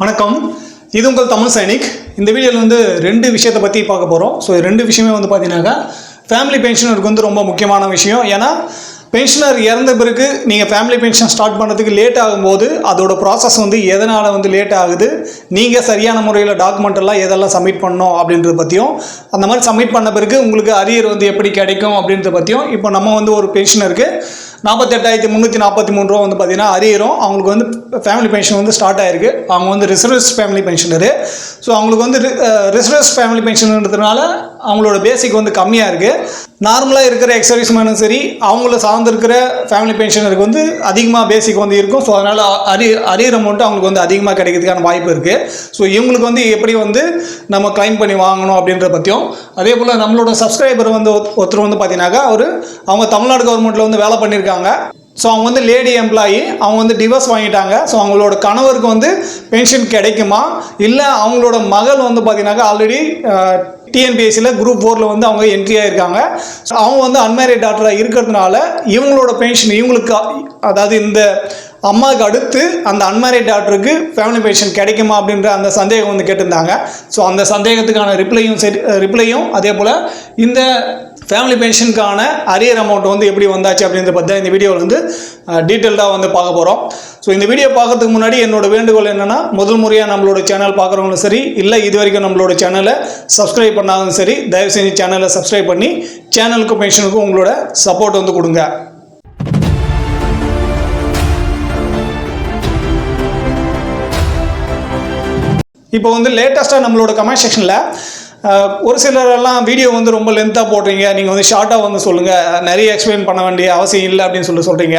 வணக்கம். இது உங்கள் தமிழ் சைனிக். இந்த வீடியோவில் வந்து ரெண்டு விஷயத்தை பற்றி பார்க்க போகிறோம். ஸோ ரெண்டு விஷயமே வந்து பார்த்தீங்கன்னாக்கா ஃபேமிலி பென்ஷனருக்கு வந்து ரொம்ப முக்கியமான விஷயம். ஏன்னா பென்ஷனர் இறந்த பிறகு நீங்கள் ஃபேமிலி பென்ஷன் ஸ்டார்ட் பண்ணுறதுக்கு லேட் ஆகும்போது அதோட ப்ராசஸ் வந்து எதனால் வந்து லேட் ஆகுது, நீங்கள் சரியான முறையில் டாக்குமெண்ட் எல்லாம் எதெல்லாம் சப்மிட் பண்ணணும் அப்படின்றத பற்றியும், அந்த மாதிரி சப்மிட் பண்ண பிறகு உங்களுக்கு அரியர் வந்து எப்படி கிடைக்கும் அப்படின்றத பற்றியும், இப்போ நம்ம வந்து ஒரு பென்ஷனருக்கு 48,343 ரூபா வந்து பார்த்தீங்கன்னா அரியரும், அவங்களுக்கு வந்து ஃபேமிலி பென்ஷன் வந்து ஸ்டார்ட் ஆகிருக்கு. அவங்க வந்து ரிசர்வ்ஸ் ஃபேமிலி பென்ஷனரு. ஸோ அவங்களுக்கு வந்து ரிசர்வ்ஸ் ஃபேமிலி பென்ஷன்ன்றதுனால அவங்களோட பேசிக் வந்து கம்மியாக இருக்குது. நார்மலாக இருக்கிற எக்ஸர்வீஸ் மேனும் சரி, அவங்கள சார்ந்திருக்கிற ஃபேமிலி பென்ஷனருக்கு வந்து அதிகமாக பேசிக் வந்து இருக்கும். ஸோ அதனால் அரியர் அமௌண்ட்டு அவங்களுக்கு வந்து அதிகமாக கிடைக்கிறதுக்கான வாய்ப்பு இருக்குது. ஸோ இவங்களுக்கு வந்து எப்படி வந்து நம்ம கிளைம் பண்ணி வாங்கணும் அப்படின்றத பற்றியும், அதே போல் நம்மளோட சப்ஸ்கிரைபர் வந்து ஒருத்தர் வந்து பார்த்தீங்கன்னாக்கா அவங்க தமிழ்நாடு கவர்மெண்ட்டில் வந்து வேலை பண்ணியிருக்காங்க. ஸோ அவங்க வந்து லேடி எம்ப்ளாயி, அவங்க வந்து டிவோர்ஸ் வாங்கிட்டாங்க. ஸோ அவங்களோட கணவருக்கு வந்து பென்ஷன் கிடைக்குமா, இல்லை அவங்களோட மகள் வந்து பார்த்தீங்கன்னாக்கா ஆல்ரெடி டிஎன்பிஎஸ்சியில் குரூப் 4 வந்து அவங்க என்ட்ரி ஆகிருக்காங்க. ஸோ அவங்க வந்து அன்மேரிட் டாக்டராக இருக்கிறதுனால இவங்களோட பென்ஷன் இவங்களுக்கு, அதாவது இந்த அம்மாவுக்கு அடுத்து அந்த அன்மேரிட் டாக்டருக்கு ஃபேமிலி பென்ஷன் கிடைக்குமா அப்படின்ற அந்த சந்தேகம் வந்து கேட்டிருந்தாங்க. ஸோ அந்த சந்தேகத்துக்கான ரிப்ளையும் அதே போல் இந்த ஃபேமிலி பென்ஷனுக்கான அரியர் அமௌண்ட் வந்து எப்படி வந்தாச்சு அப்படின்றத பற்றி இந்த வீடியோவில் வந்து டீட்டெயில்டாக வந்து பார்க்க போகிறோம். ஸோ இந்த வீடியோ பார்க்கறதுக்கு முன்னாடி என்னோட வேண்டுகோள் என்னென்னா, முதல் முறையாக நம்மளோட சேனல் பார்க்குறவங்களும் சரி, இல்லை இது வரைக்கும் நம்மளோட சேனலை சப்ஸ்கிரைப் பண்ணாலும் சரி, தயவு செஞ்சு சேனலை சப்ஸ்கிரைப் பண்ணி சேனலுக்கும் பென்ஷனுக்கும் உங்களோட சப்போர்ட் வந்து கொடுங்க. இப்போ வந்து லேட்டஸ்ட்டாக நம்மளோட கமெண்ட் செக்ஷனில் ஒரு சிலரெல்லாம் வீடியோ வந்து ரொம்ப லென்த்தாக போடுறீங்க, நீங்கள் வந்து ஷார்ட்டாக வந்து சொல்லுங்கள், நிறைய எக்ஸ்பிளைன் பண்ண வேண்டிய அவசியம் இல்லை அப்படின்னு சொல்கிறீங்க.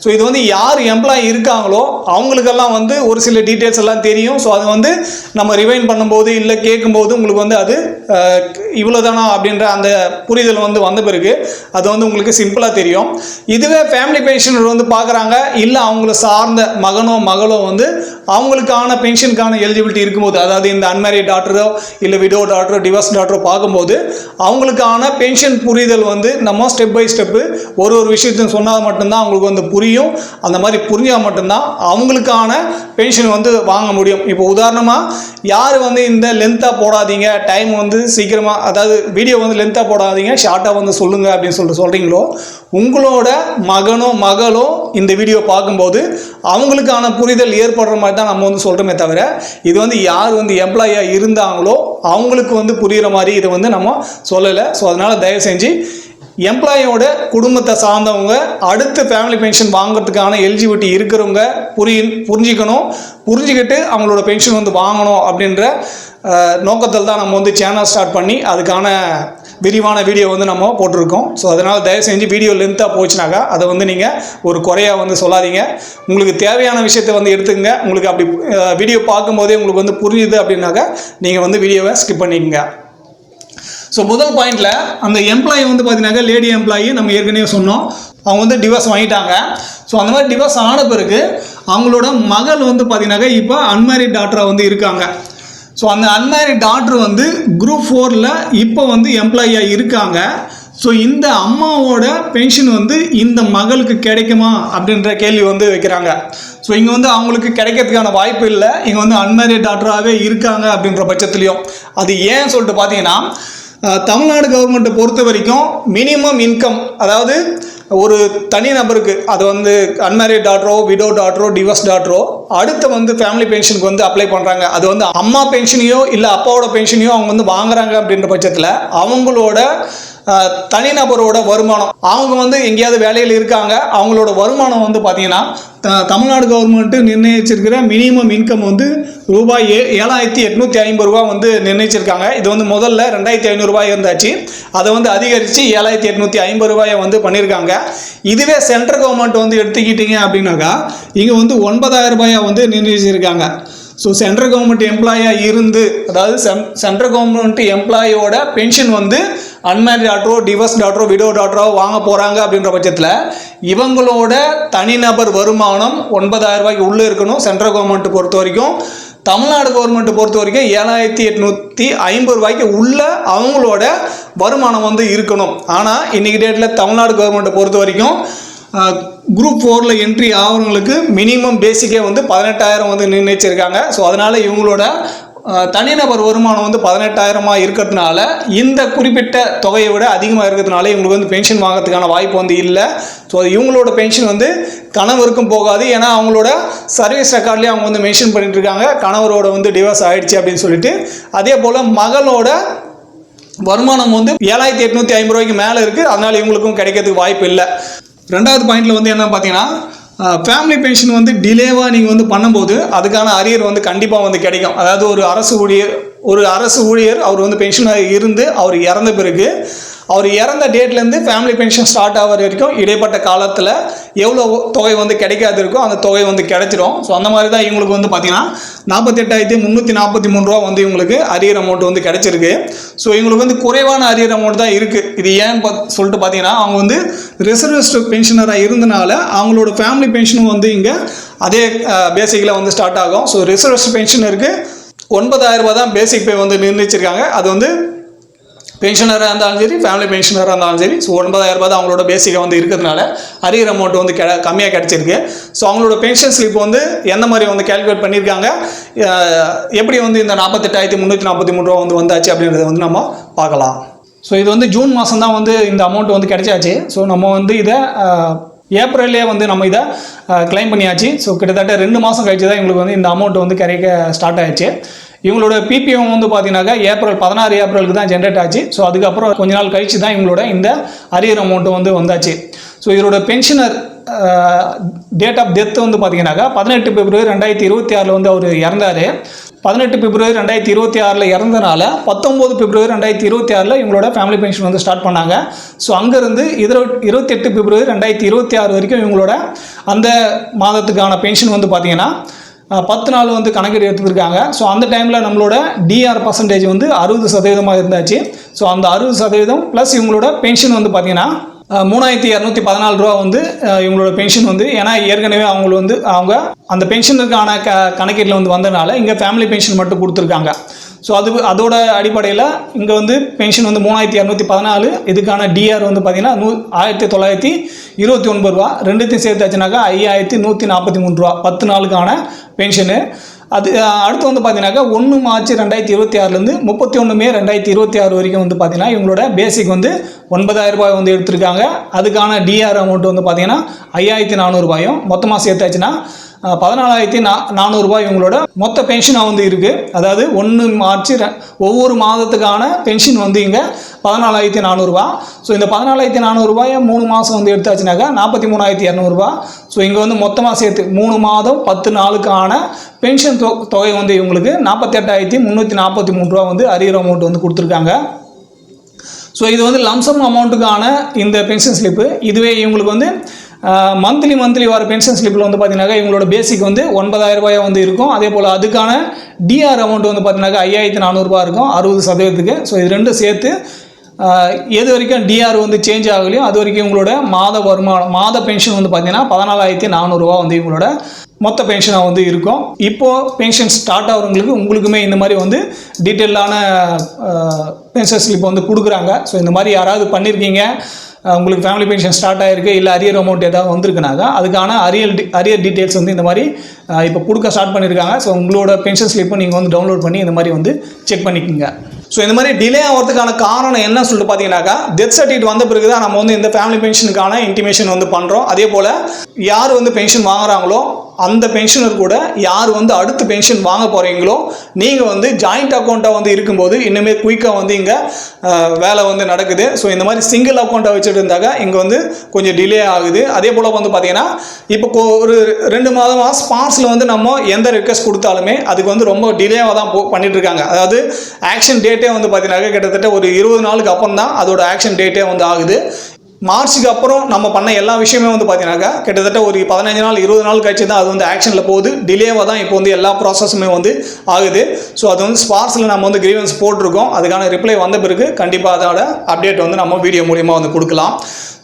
ஸோ இது வந்து யார் எம்ப்ளாயி இருக்காங்களோ அவங்களுக்கெல்லாம் வந்து ஒரு சில டீட்டெயில்ஸ் எல்லாம் தெரியும். ஸோ அது வந்து நம்ம ரிவைன் பண்ணும்போது இல்லை கேட்கும்போது உங்களுக்கு வந்து அது இவ்வளோதானா அப்படின்ற அந்த புரிதல் வந்து வந்த பிறகு அது வந்து உங்களுக்கு சிம்பிளாக தெரியும். இதுவே ஃபேமிலி பென்ஷனர் வந்து பார்க்குறாங்க, இல்லை அவங்கள சார்ந்த மகனோ மகளோ வந்து அவங்களுக்கான பென்ஷனுக்கான எலிஜிபிலிட்டி இருக்கும்போது, அதாவது இந்த அன்மேரிட் டாக்டரோ இல்லை விடோ டாக்டரோ டிவோர்ஸ் டாக்டரோ பார்க்கும்போது அவங்களுக்கான பென்ஷன் புரிதல் வந்து நம்ம ஸ்டெப் பை ஸ்டெப்பு ஒரு விஷயத்தையும் சொன்னால் மட்டும்தான் அவங்களுக்கு வந்து புரியும். அந்த மாதிரி புரிஞ்சால் மட்டும்தான் அவங்களுக்கான பென்ஷன் வந்து வாங்க முடியும். இப்போ உதாரணமாக யார் வந்து இந்த லென்த்தாக போடாதீங்க, டைம் வந்து சீக்கிரமாக, அதாவது வீடியோ வந்து லென்த்தாக போடாதீங்க, ஷார்ட்டாக வந்து சொல்லுங்கள் அப்படின்னு சொல்கிறீங்களோ, உங்களோட மகனோ மகளோ இந்த வீடியோ பார்க்கும்போது அவங்களுக்கான புரிதல் ஏற்படுற மாதிரி தான் நம்ம வந்து சொல்கிறோமே தவிர, இது வந்து யார் வந்து எம்ப்ளாயியாக இருந்தாங்களோ அவங்களுக்கு வந்து புரிகிற மாதிரி இதை வந்து நம்ம சொல்லலை. ஸோ அதனால் தயவு செஞ்சு எம்ப்ளாயோட குடும்பத்தை சார்ந்தவங்க அடுத்து ஃபேமிலி பென்ஷன் வாங்கிறதுக்கான எலிஜிபிலிட்டி இருக்கிறவங்க புரிஞ்சுக்கணும். புரிஞ்சுக்கிட்டு அவங்களோட பென்ஷன் வந்து வாங்கணும் அப்படின்ற நோக்கத்தில் தான் நம்ம வந்து சேனல் ஸ்டார்ட் பண்ணி அதுக்கான விரிவான வீடியோ வந்து நம்ம போட்டிருக்கோம். ஸோ அதனால் தயவு செஞ்சு வீடியோ லென்த்தாக போச்சுனாக்கா அதை வந்து நீங்கள் ஒரு குறையாக வந்து சொல்லாதீங்க. உங்களுக்கு தேவையான விஷயத்தை வந்து எடுத்துக்கங்க. உங்களுக்கு அப்படி வீடியோ பார்க்கும்போதே உங்களுக்கு வந்து புரியுது அப்படின்னாக்கா நீங்கள் வந்து வீடியோவை ஸ்கிப் பண்ணிக்கங்க. ஸோ முதல் பாயிண்டில் அந்த எம்ப்ளாயி வந்து பார்த்தீங்கன்னாக்கா லேடி எம்ப்ளாயி நம்ம ஏற்கனவே சொன்னோம், அவங்க வந்து டிவோர்ஸ் வாங்கிட்டாங்க. ஸோ அந்த மாதிரி டிவோர்ஸ் ஆன பிறகு அவங்களோட மகள் வந்து பார்த்தீங்கன்னாக்கா இப்போ அன்மேரிட் டாக்டராக வந்து இருக்காங்க. ஸோ அந்த அன்மேரிட் டாக்டர் வந்து குரூப் 4ல் இப்போ வந்து எம்ப்ளாயியாக இருக்காங்க. ஸோ இந்த அம்மாவோட பென்ஷன் வந்து இந்த மகளுக்கு கிடைக்குமா அப்படின்ற கேள்வி வந்து வைக்கிறாங்க. ஸோ இங்கே வந்து அவங்களுக்கு கிடைக்கிறதுக்கான வாய்ப்பு இல்லை. இங்கே வந்து அன்மேரிட் டாக்டராகவே இருக்காங்க அப்படின்ற பட்சத்துலையும் அது ஏன் சொல்லிட்டு பார்த்தீங்கன்னா, தமிழ்நாடு கவர்மெண்ட்டை பொறுத்த வரைக்கும் மினிமம் இன்கம், அதாவது ஒரு தனி நபருக்கு, அது வந்து அன்மேரிட் டாக்டரோ விடோ டாக்டரோ டிவோர்ஸ் டாக்டரோ அடுத்து வந்து ஃபேமிலி பென்ஷனுக்கு வந்து அப்ளை பண்ணுறாங்க. அது வந்து அம்மா பென்ஷனையோ இல்லை அப்பாவோட பென்ஷனையோ அவங்க வந்து வாங்குறாங்க அப்படின்ற பட்சத்தில் அவங்களோட தனிநபரோட வருமானம், அவங்க வந்து எங்கேயாவது வேலையில் இருக்காங்க, அவங்களோட வருமானம் வந்து பார்த்தீங்கன்னா தமிழ்நாடு கவர்மெண்ட்டு நிர்ணயிச்சிருக்கிற மினிமம் இன்கம் வந்து ரூபாய் 7,850 ரூபா வந்து நிர்ணயிச்சிருக்காங்க. இது வந்து முதல்ல 2,500 ரூபாய் இருந்தாச்சு, அதை வந்து அதிகரித்து 7,850 ரூபாயை வந்து பண்ணியிருக்காங்க. இதுவே சென்ட்ரல் கவர்மெண்ட் வந்து எடுத்துக்கிட்டீங்க அப்படின்னாக்கா இங்கே வந்து 9,000 ரூபாயை வந்து நிர்ணயிச்சிருக்காங்க. ஸோ சென்ட்ரல் கவர்மெண்ட் எம்ப்ளாயாக இருந்து, அதாவது சென்ட்ரல் கவர்மெண்ட் எம்ப்ளாயோட பென்ஷன் வந்து அன்மேரிட் டாக்டரோ டிவோர்ஸ் டாக்டரோ விடோ டாக்டரோ வாங்க போகிறாங்க அப்படின்ற பட்சத்தில் இவங்களோட தனிநபர் வருமானம் 9,000 ரூபாய்க்கு உள்ளே இருக்கணும். சென்ட்ரல் கவர்மெண்ட் பொறுத்த வரைக்கும், தமிழ்நாடு கவர்மெண்ட் பொறுத்த வரைக்கும் 7,850 ரூபாய்க்கு உள்ள அவங்களோட வருமானம் வந்து இருக்கணும். ஆனால் இன்றைக்கி டேட்டில் தமிழ்நாடு கவர்மெண்ட்டை பொறுத்த வரைக்கும் குரூப் 4ல் என்ட்ரி ஆகிறவங்களுக்கு மினிமம் பேசிக்கே வந்து 18,000 வந்து நிர்ணயிச்சிருக்காங்க. ஸோ அதனால் இவங்களோட தனிநபர் வருமானம் வந்து 18,000 இருக்கிறதுனால இந்த குறிப்பிட்ட தொகையை விட அதிகமாக இருக்கிறதுனால இவங்களுக்கு வந்து பென்ஷன் வாங்கிறதுக்கான வாய்ப்பு வந்து இல்லை. ஸோ இவங்களோட பென்ஷன் வந்து கணவருக்கும் போகாது. ஏன்னா அவங்களோட சர்வீஸ் ரெக்கார்ட்லேயே அவங்க வந்து மென்ஷன் பண்ணிட்டு இருக்காங்க கணவரோட வந்து டிவோர்ஸ் ஆகிடுச்சு அப்படின்னு சொல்லிட்டு. அதே போல் மகளோட வருமானம் வந்து 7,850 ரூபாய்க்கு மேலே இருக்குது. அதனால் இவங்களுக்கும் கிடைக்கிறதுக்கு வாய்ப்பு இல்லை. ரெண்டாவது பாயிண்டில் வந்து என்ன பார்த்தீங்கன்னா ஃபேமிலி பென்ஷன் வந்து டிலேவாக நீங்கள் வந்து பண்ணும்போது அதுக்கான அரியர் வந்து கண்டிப்பாக வந்து கிடைக்கும். அதாவது ஒரு அரசு ஊழியர் அவர் வந்து பென்ஷனாக இருந்து அவர் இறந்த பிறகு அவர் இறந்த டேட்லேருந்து ஃபேமிலி பென்ஷன் ஸ்டார்ட் ஆகிற வரைக்கும் இடைப்பட்ட காலத்தில் எவ்வளோ தொகை வந்து கிடைக்காது இருக்கோ அந்த தொகை வந்து கிடைச்சிடும். ஸோ அந்த மாதிரி தான் இவங்களுக்கு வந்து பார்த்தீங்கன்னா 48,343 ரூபா வந்து இவங்களுக்கு அரியர் அமௌண்ட் வந்து கிடைச்சிருக்கு. ஸோ இவங்களுக்கு வந்து குறைவான அரியர் அமௌண்ட் தான் இருக்குது. இது ஏன்னு சொல்லிட்டு பார்த்தீங்கன்னா அவங்க வந்து ரிசர்விஸ்ட் பென்ஷனராக இருந்தனால அவங்களோட ஃபேமிலி பென்ஷனும் வந்து இங்கே அதே பேசிக்கில் வந்து ஸ்டார்ட் ஆகும். ஸோ ரிசர்விஸ்ட் பென்ஷனருக்கு 9,000 ரூபா தான் பேசிக் பே வந்து நிர்ணயிச்சிருக்காங்க. அது வந்து பென்ஷனராக இருந்தாலும் சரி ஃபேமிலி பென்ஷனராக இருந்தாலும் சரி. ஸோ 9,000 ரூபா தான் அவங்களோட பேசிக்காக வந்து இருக்கிறதுனால அரியர் அமௌண்ட் வந்து கம்மியாக கிடச்சிருக்கு. ஸோ அவங்களோட பென்ஷன் ஸ்லிப் வந்து எந்த மாதிரி வந்து கேல்குலேட் பண்ணியிருக்காங்க, எப்படி வந்து இந்த 48,343 ரூபா வந்து வந்தாச்சு அப்படின்றத வந்து நம்ம பார்க்கலாம். ஸோ இது வந்து ஜூன் மாதம் தான் வந்து இந்த அமௌண்ட் வந்து கிடைச்சாச்சு. ஸோ நம்ம வந்து இதை ஏப்ரல்லே வந்து நம்ம இதை கிளைம் பண்ணியாச்சு. ஸோ கிட்டத்தட்ட 2 மாதம் கழிச்சு தான் எங்களுக்கு வந்து இந்த அமௌண்ட் வந்து கிடைக்க ஸ்டார்ட் ஆயிடுச்சு. இவங்களோட பிபிஎம் வந்து பார்த்தீங்கன்னாக்கா 16 ஏப்ரலுக்கு தான் ஜென்ரேட் ஆச்சு. ஸோ அதுக்கப்புறம் கொஞ்ச நாள் கழிச்சு தான் இவங்களோட இந்த அரியர் அமௌண்ட்டு வந்து வந்தாச்சு. ஸோ இதோட பென்ஷனர் டேட் ஆஃப் டெத் வந்து பார்த்தீங்கன்னாக்கா 18 பிப்ரவரி 2026 வந்து அவர் இறந்தார். 18 பிப்ரவரி 2026 இறந்தனால 19 பிப்ரவரி 2026 இவங்களோட ஃபேமிலி பென்ஷன் வந்து ஸ்டார்ட் பண்ணாங்க. ஸோ அங்கேருந்து 28 பிப்ரவரி 2026 வரைக்கும் இவங்களோட அந்த மாதத்துக்கான பென்ஷன் வந்து பார்த்தீங்கன்னா 10 நாள் வந்து கணக்கெடு எடுத்துருக்காங்க. ஸோ அந்த டைமில் நம்மளோட டிஆர் பர்சன்டேஜ் வந்து 60% இருந்தாச்சு. ஸோ அந்த 60% ப்ளஸ் இவங்களோட பென்ஷன் வந்து பார்த்தீங்கன்னா 3,214 ரூபா வந்து இவங்களோட பென்ஷன் வந்து, ஏன்னா ஏற்கனவே அவங்க அந்த பென்ஷனுக்கான கணக்கீட்டில் வந்து வந்ததுனால இங்கே ஃபேமிலி பென்ஷன் மட்டும் கொடுத்துருக்காங்க. ஸோ அதோட அடிப்படையில் இங்கே வந்து பென்ஷன் வந்து 3,214. இதுக்கான டிஆர் வந்து பார்த்தீங்கன்னா 1,929 ரூபா. ரெண்டுத்தையும் சேர்த்தாச்சுனாக்கா 5,143 ரூபா 10 நாளுக்கான பென்ஷனு. அது அடுத்து வந்து பார்த்தீங்கன்னாக்கா 1 மார்ச் 2026 31 மே 2026 வரைக்கும் வந்து பார்த்தீங்கன்னா இவங்களோட பேசிக் வந்து 9,000 ரூபாய் வந்து எடுத்திருக்காங்க. அதுக்கான டிஆர் அமௌண்ட் வந்து பார்த்தீங்கன்னா 5,400 ரூபாயும் மொத்தமாக சேர்த்தாச்சுன்னா 14,400 ரூபாய் இவங்களோட மொத்த பென்ஷனாக வந்து இருக்குது. அதாவது 1 மார்ச் ஒவ்வொரு மாதத்துக்கான பென்ஷன் வந்து இங்கே 14,400 ரூபா. ஸோ இந்த 14,400 ரூபாயை 3 மாதம் வந்து எடுத்தாச்சுனாக்கா 43,200 ரூபா. ஸோ இங்கே வந்து மொத்தமாக சேர்த்து 3 மாதம் 10 நாளுக்கான பென்ஷன் தொகை வந்து இவங்களுக்கு 48,343 ரூபா வந்து அரியர் அமௌண்ட் வந்து கொடுத்துருக்காங்க. ஸோ இது வந்து லம்சம் அமௌண்ட்டுக்கான இந்த பென்ஷன் ஸ்லிப்பு. இதுவே இவங்களுக்கு வந்து மந்த்லி வர பென்ஷன் ஸ்லிப்பில் வந்து பார்த்தீங்கன்னாக்கா இவங்களோட பேசிக் வந்து 9,000 ரூபாய் வந்து இருக்கும். அதே போல் அதுக்கான டிஆர் அமௌண்ட் வந்து பார்த்தீங்கன்னாக்கா 5,400 ரூபா இருக்கும் 60%. ஸோ இது ரெண்டும் சேர்த்து எது வரைக்கும் டிஆர் வந்து சேஞ்ச் ஆகலையோ அது வரைக்கும் இவங்களோட மாத பென்ஷன் வந்து பார்த்தீங்கன்னா 14,400 ரூபா வந்து இவங்களோட மொத்த பென்ஷனாக வந்து இருக்கும். இப்போது பென்ஷன் ஸ்டார்ட் ஆகிறவங்களுக்கு உங்களுக்குமே இந்த மாதிரி வந்து டீட்டெயிலான பென்ஷன் ஸ்லிப் வந்து கொடுக்குறாங்க. ஸோ இந்த மாதிரி யாராவது பண்ணியிருக்கீங்க, உங்களுக்கு ஃபேமிலி பென்ஷன் ஸ்டார்ட் ஆகிருக்கு, இல்லை அரியர் அமௌண்ட் ஏதாவது வந்திருக்குனாக்கா அதுக்கான அரியர் டீட்டெயில்ஸ் வந்து இந்த மாதிரி இப்போ கொடுக்க ஸ்டார்ட் பண்ணியிருக்காங்க. ஸோ உங்களோட பென்ஷன் ஸ்லிப்பை நீங்கள் வந்து டவுன்லோட் பண்ணி இந்த மாதிரி வந்து செக் பண்ணிக்கோங்க. ஸோ இந்த மாதிரி டிலே ஆகிறதுக்கான காரணம் என்ன சொல்லிட்டு பார்த்தீங்கன்னாக்கா டெத் சர்டிஃபிகேட் வந்த பிறகு தான் நம்ம வந்து இந்த ஃபேமிலி பென்ஷனுக்கான இன்டிமேஷன் வந்து பண்ணுறோம். அதே போல் யார் வந்து பென்ஷன் வாங்குறாங்களோ அந்த பென்ஷனர் கூட யார் வந்து அடுத்து பென்ஷன் வாங்க போகிறீங்களோ நீங்கள் வந்து ஜாயிண்ட் அக்கௌண்ட்டாக வந்து இருக்கும்போது இன்னுமே குயிக்காக வந்து இங்கே வேலை வந்து நடக்குது. ஸோ இந்த மாதிரி சிங்கிள் அக்கௌண்ட்டாக வச்சுட்டு இருந்தாக்கா இங்கே வந்து கொஞ்சம் டிலே ஆகுது. அதே போல் வந்து பார்த்தீங்கன்னா இப்போ ஒரு 2 மாதமாக ஸ்பார்ஸில் வந்து நம்ம எந்த ரிக்வெஸ்ட் கொடுத்தாலுமே அதுக்கு வந்து ரொம்ப டிலேவாக தான் பண்ணிட்டு இருக்காங்க. அதாவது ஆக்ஷன் டேட்டே வந்து பார்த்தீங்கன்னா கிட்டத்தட்ட ஒரு 20 நாளுக்கு அப்புறம் தான் அதோட ஆக்ஷன் டேட்டே வந்து ஆகுது. மார்ச்சுக்கு அப்புறம் நம்ம பண்ண எல்லா விஷயமே வந்து பார்த்தீங்கன்னாக்கா கிட்டத்தட்ட ஒரு 15 நாள் 20 நாள் கழிச்சு தான் அது வந்து ஆக்ஷனில் போகுது. டிலேவாக தான் இப்போ வந்து எல்லா ப்ராசஸுமே வந்து ஆகுது. ஸோ அது வந்து ஸ்பார்ஸில் நம்ம வந்து கிரீவன்ஸ் போட்டிருக்கோம். அதுக்கான ரிப்ளை வந்த பிறகு கண்டிப்பாக அதோட அப்டேட் வந்து நம்ம வீடியோ மூலிமா வந்து கொடுக்கலாம்.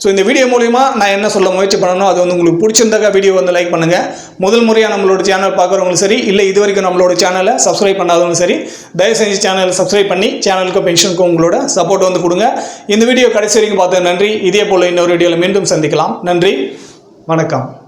ஸோ இந்த வீடியோ மூலிமா நான் என்ன சொல்ல முயற்சி பண்ணணும், அது வந்து உங்களுக்கு பிடிச்சிருந்தாக்கா வீடியோ வந்து லைக் பண்ணுங்கள். முதல் முறையாக நம்மளோட சேனல் பார்க்குறவங்களும் சரி, இல்லை இது வரைக்கும் நம்மளோட சேனலை சப்ஸ்கிரைப் பண்ணாதவங்களும் சரி, தயவு செஞ்சு சேனலை சப்ஸ்கிரைப் பண்ணி சேனலுக்கும் பென்ஷனுக்கும் உங்களோட சப்போர்ட் வந்து கொடுங்க. இந்த வீடியோ கடைசி வரைக்கும் பார்த்தது நன்றி. இதே போல் இன்னொரு வீடியோவில் மீண்டும் சந்திக்கலாம். நன்றி, வணக்கம்.